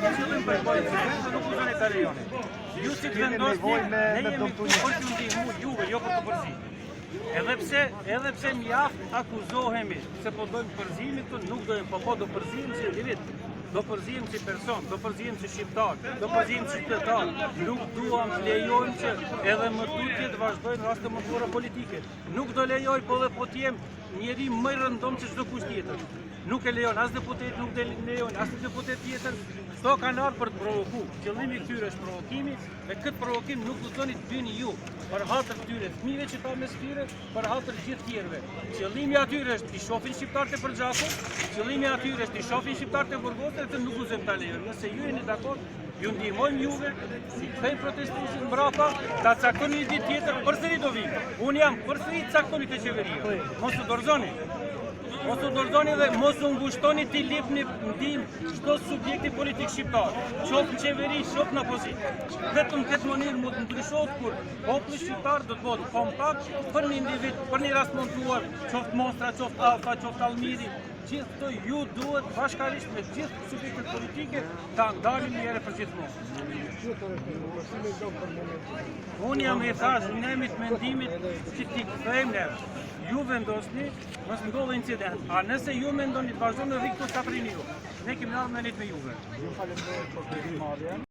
qëllim për politikën, nuk uzoni të rejoni. Ju si të vendosni, ne jemi këtu për të ndihmu juve, jo për të përzimë. Edhe pse mjaft akuzohemi se po dojmë përzimi këtu, nuk dojmë, po do përzim si individ, do përzim si person, do përzim si shqiptar, do përzim si qytetar. Nuk duam të lejojmë që edhe më tutje të vazhdojnë raste më të mëdha politike. Nuk do lejoj, po dhe po t'jem njeri më i rëndom se çdo kusht tjetër. Nuk e lejon as deputet, nuk e lejon as deputet tjetër. Kto kanë ardhur për të provokuar. Qëllimi i këtyre është provokimi, dhe këtë provokim nuk do doni të bëni ju për hatër këtyre fëmijëve që ka mes tyre, për hatër gjithë tjerëve. Qëllimi atyre është të shohin shqiptarët e përgjakur, qëllimi atyre është të shohin shqiptarët e burgosur dhe nuk guzojmë ta lejojmë. Nëse ju jeni dakord, ju ndihmojmë juve, si kthejmë protestuesit mbrapa, ta caktoni një ditë tjetër, përsëri do vim. Unë jam përsëri caktoni te qeveria. Mos u dorëzoni. Mos u dorëzoni dhe mos u ngushtoni t'i lipni ndihmë çdo subjekti politik shqiptar, qoftë në qeveri, qoftë në opozitë. Vetëm këtë mënyrë mund të ndryshohet kur populli shqiptar do të bëhet kompakt për një individ, për një rast montuar, qoftë Mostra, qoftë Alfa, qoftë Almiri. Gjithë këto ju duhet bashkarisht me gjithë subjektet politike ta ndalin një herë për gjithmonë. Unë jam i thash, në emit mendimit që t'i kthejmë neve. Ju vendosni, mos ndodhë incident. A nëse ju mendoni të vazhdojmë në rikë të saprini ju, ne kemi ardhur me një me juve.